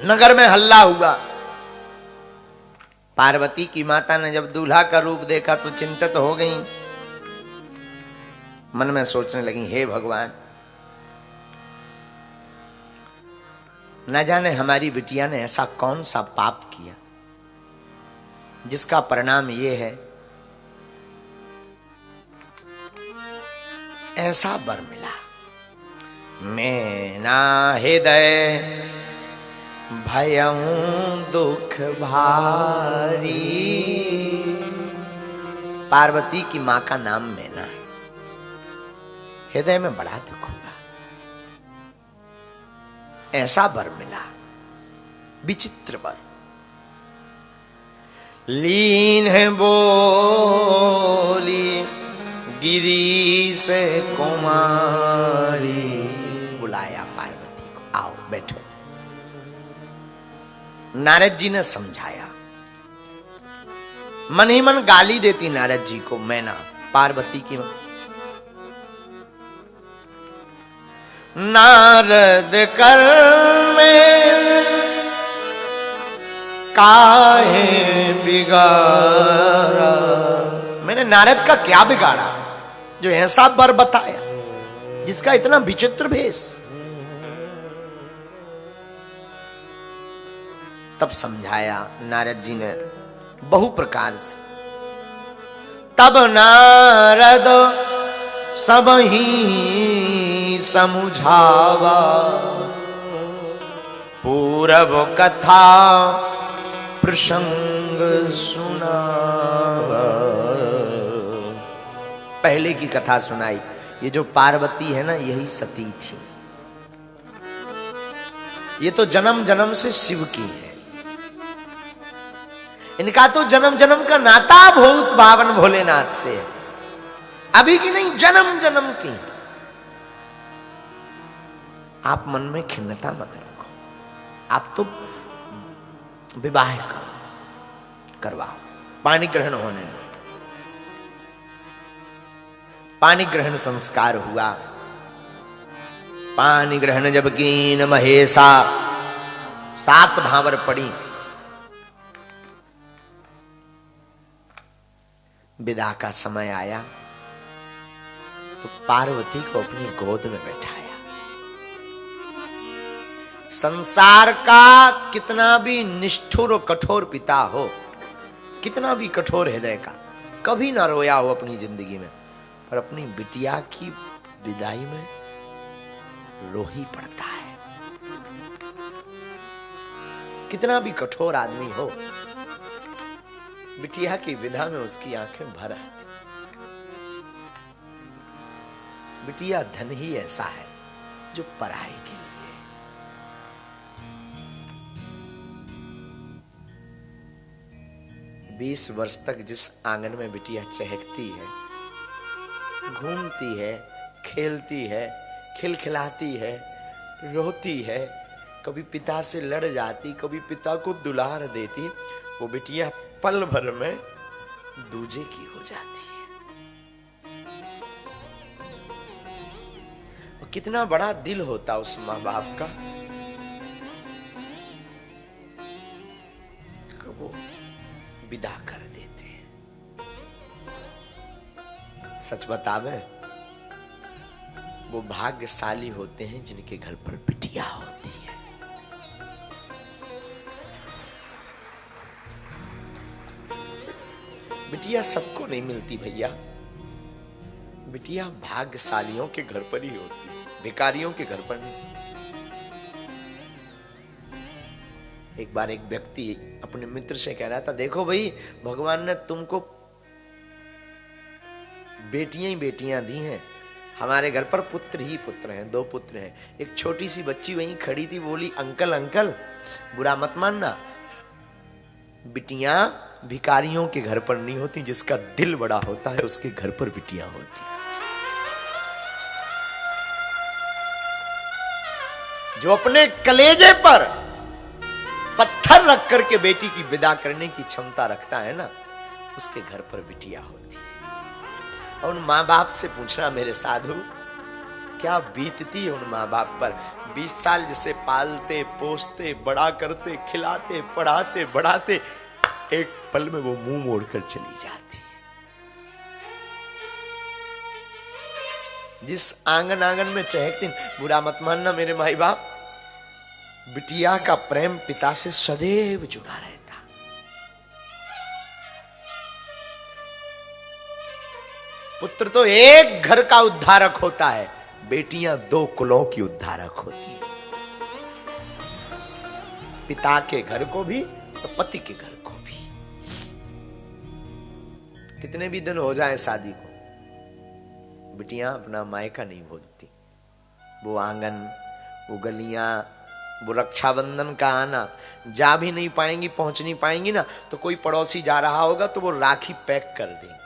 नगर में हल्ला हुआ। पार्वती की माता ने जब दूल्हा का रूप देखा तो चिंतित हो गई। मन में सोचने लगी, हे भगवान, न जाने हमारी बिटिया ने ऐसा कौन सा पाप किया जिसका परिणाम ये है। ऐसा वर मिला। मैं ना हृदय भयं दुख भारी। पार्वती की मां का नाम मैना है। हृदय में बड़ा दुख हुआ। ऐसा वर मिला, विचित्र वर। लीन है बोली गिरी से कुमारी। बुलाया पार्वती को, आओ बैठो। नारद जी ने समझाया। मन ही मन गाली देती नारद जी को मैना, पार्वती की। नारद कर में काहे बिगाड़ा। मैंने नारद का क्या बिगाड़ा जो ऐसा वर बताया, जिसका इतना विचित्र भेष। तब समझाया नारद जी ने बहु प्रकार से। तब नारद सब ही समझावा, पूरब कथा प्रसंग सुनावा। पहले की कथा सुनाई। ये जो पार्वती है ना, यही सती थी। ये तो जन्म जन्म से शिव की है। इनका तो जन्म जन्म का नाता भूत भावन भोलेनाथ से है। अभी की नहीं, जन्म जन्म की। आप मन में खिन्नता मत रखो। आप तो विवाह करो, करवाओ, पानी ग्रहण होने दो। पानी ग्रहण संस्कार हुआ। पानी ग्रहण जब कीन महेशा, 7 भावर पड़ी। विदा का समय आया तो पार्वती को अपनी गोद में बैठाया। संसार का कितना भी निष्ठुर और कठोर पिता हो, कितना भी कठोर हृदय का, कभी ना रोया हो अपनी जिंदगी में, पर अपनी बिटिया की विदाई में रो ही पड़ता है। कितना भी कठोर आदमी हो, बिटिया की विदा में उसकी आंखें भर आती। बिटिया धन ही ऐसा है जो पढ़ाई के लिए। 20 वर्ष तक जिस आंगन में बिटिया चहकती है, घूमती है, खेलती है, खिलखिलाती है, रोती है, कभी पिता से लड़ जाती, कभी पिता को दुलार देती, वो बिटिया पल भर में दूजे की हो जाती है। और कितना बड़ा दिल होता उस माँ बाप का, वो विदा कर देते हैं। सच बतावे, वो भाग्यशाली होते हैं जिनके घर पर बिटिया होती है। बिटिया सबको नहीं मिलती भैया। बिटिया भाग्यशालियों के घर पर ही होती है, भिखारियों के घर पर नहीं। एक बार एक व्यक्ति अपने मित्र से कह रहा था, देखो भाई, भगवान ने तुमको बेटियां ही बेटियां दी हैं, हमारे घर पर पुत्र ही पुत्र हैं, 2 पुत्र हैं। एक छोटी सी बच्ची वहीं खड़ी थी, बोली, अंकल अंकल, बुरा मत मानना, बिटियां भिखारियों के घर पर नहीं होती, जिसका दिल बड़ा होता है उसके घर पर बिटियां होती। जो अपने कलेजे पर पत्थर रख करके बेटी की विदा करने की क्षमता रखता है ना, उसके घर पर बिटिया होती है। और उन मां बाप से पूछना, मेरे साधु, क्या बीतती है उन माँ बाप पर। 20 साल जिसे पालते पोसते बड़ा करते खिलाते पढ़ाते बढ़ाते, एक पल में वो मुंह मोड़कर चली जाती है। जिस आंगन आंगन में चहकती, बुरा मत मानना मेरे माई बाप, बिटिया का प्रेम पिता से सदैव जुड़ा रहता। पुत्र तो एक घर का उद्धारक होता है, बेटियां 2 कुलों की उद्धारक होती है। पिता के घर को भी और पति के घर को भी। कितने भी दिन हो जाए शादी को, बिटियां अपना मायका नहीं भूलती। वो आंगन, वो गलियां, वो रक्षाबंधन का आना, जा भी नहीं पाएंगी, पहुंच नहीं पाएंगी ना, तो कोई पड़ोसी जा रहा होगा तो वो राखी पैक कर देंगे,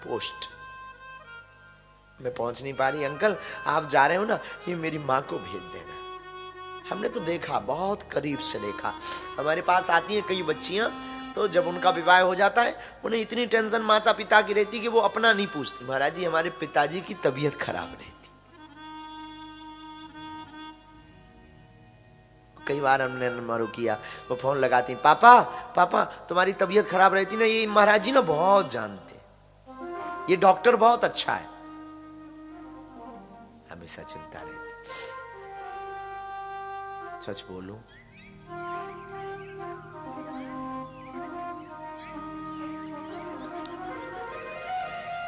पोस्ट। मैं पहुंच नहीं पा रही, अंकल आप जा रहे हो ना, ये मेरी माँ को भेज देना। हमने तो देखा, बहुत करीब से देखा। हमारे पास आती हैं कई बच्चियां, तो जब उनका विवाह हो जाता है, उन्हें इतनी टेंशन माता पिता की रहती कि वो अपना नहीं पूछती। महाराज जी हमारे पिताजी की तबीयत खराब रहती। कई बार हमने मरो किया, वो फोन लगाती, पापा पापा तुम्हारी तबीयत खराब रहती ना, ये महाराज जी ना बहुत जानते, ये डॉक्टर बहुत अच्छा है। हमेशा चिंता रहती। सच बोलूं,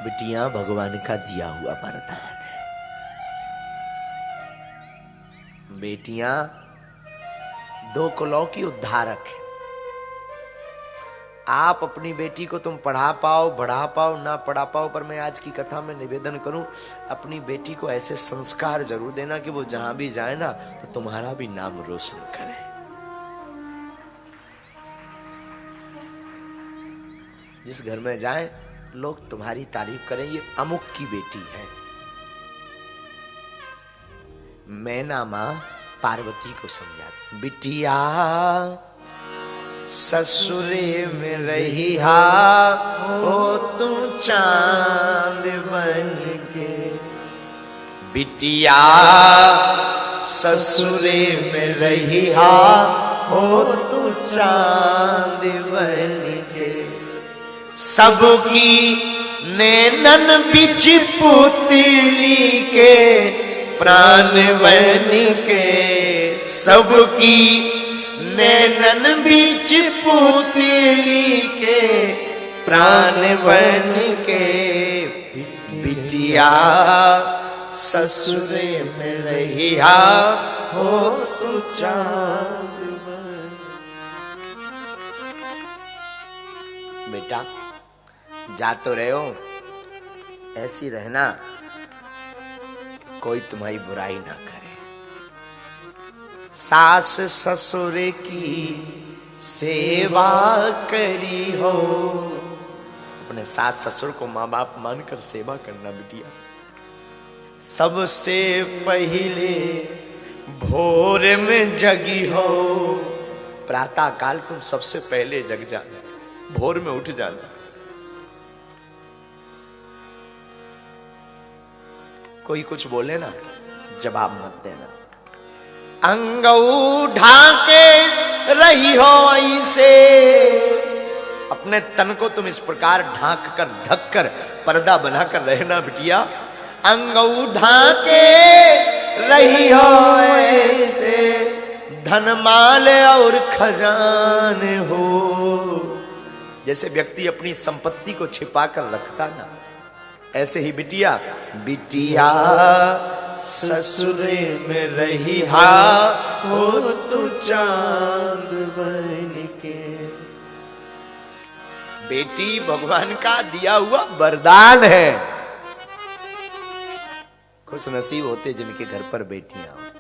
बिटियां भगवान का दिया हुआ वरदान है। बेटियां 2 कुलों की उद्धारक है। आप अपनी बेटी को तुम पढ़ा पाओ बढ़ा पाओ ना पढ़ा पाओ, पर मैं आज की कथा में निवेदन करूं, अपनी बेटी को ऐसे संस्कार जरूर देना कि वो जहां भी जाए ना तो तुम्हारा भी नाम रोशन करे। जिस घर में जाए लोग तुम्हारी तारीफ करें, ये अमुक की बेटी है। मैना मां पार्वती को समझा, बिटिया ससुरे में रही हो तू चांद बन के। बिटिया ससुरे में रही हो तू चांद बन के। सबकी नैनन बिच पुतली के प्राण बन के। सबकी नैनन बीच पुतली के प्राण बन के। बिटिया ससुरे में रही हो तू चांद बन। बेटा जा तो रहे हो, ऐसी रहना, कोई तुम्हारी बुराई ना करे। सास ससुर की सेवा करी हो। अपने सास ससुर को माँ बाप मानकर सेवा करना बिटिया। सबसे पहले भोर में जगी हो। प्रातः काल तुम सबसे पहले जग जाना, भोर में उठ जाना। कोई कुछ बोले ना, जवाब मत देना। अंगऊ ढाके रही हो ऐसे। अपने तन को तुम इस प्रकार ढाक कर ढक कर पर्दा बनाकर रहना बिटिया। अंगऊ ढाके रही हो ऐसे। धन माल और खजाने हो। जैसे व्यक्ति अपनी संपत्ति को छिपा कर रखता ना, ऐसे ही बिटिया। बिटिया ससुरे में रही हो तू चांद बन के। बेटी भगवान का दिया हुआ वरदान है। खुश नसीब होते जिनके घर पर बेटियां हो।